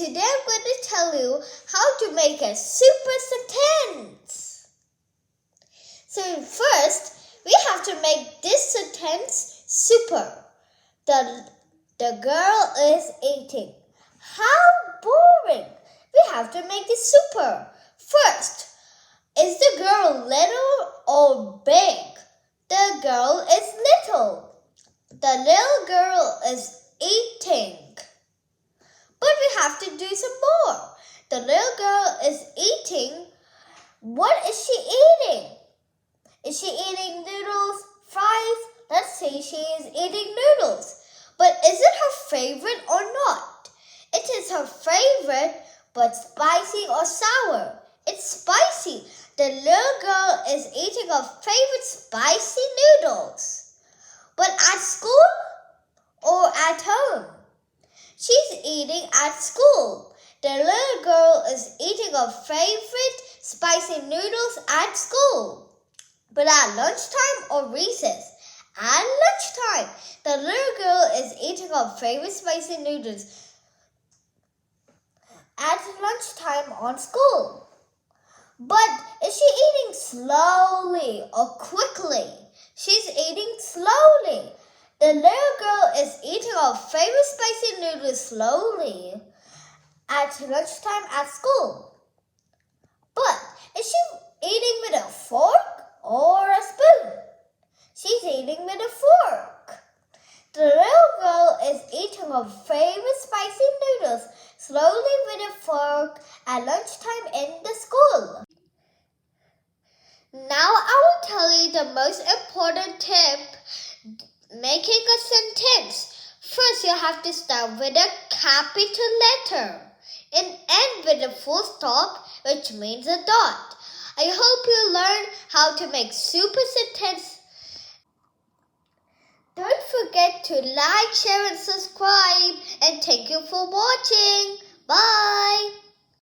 today I'm going to tell you how to make a super sentence. So first, we have to make this sentence super. The girl is eating. How boring! We have to make it super. First, is the girl little or big? The girl is little. The little girl is eating. But we have to do some more. The little girl is eating. What is she eating? Is she eating noodles, fries? Let's say she is eating noodles. But is it her favorite or not? It is her favorite, but spicy or sour? It's spicy. The little girl is eating her favorite spicy noodles. But at school or at home? She's eating at school. The little girl is eating her favorite spicy noodles at school. But at lunchtime or recess? At lunchtime, the little girl is eating her favorite spicy noodles at lunchtime on school. But is she eating slowly or quickly? She's eating slowly. The little girl is eating her favorite spicy noodles slowly at lunchtime at school. But is she eating with a fork or a spoon? She's eating with a fork. The little girl is eating her favorite spicy noodles slowly with a fork at lunchtime in the school. Now I will tell you the most important tip making a sentence. First, you have to start with a capital letter and end with a full stop, which means a dot. I hope you learn how to make super sentences. Don't forget to like, share, and subscribe. And thank you for watching. Bye.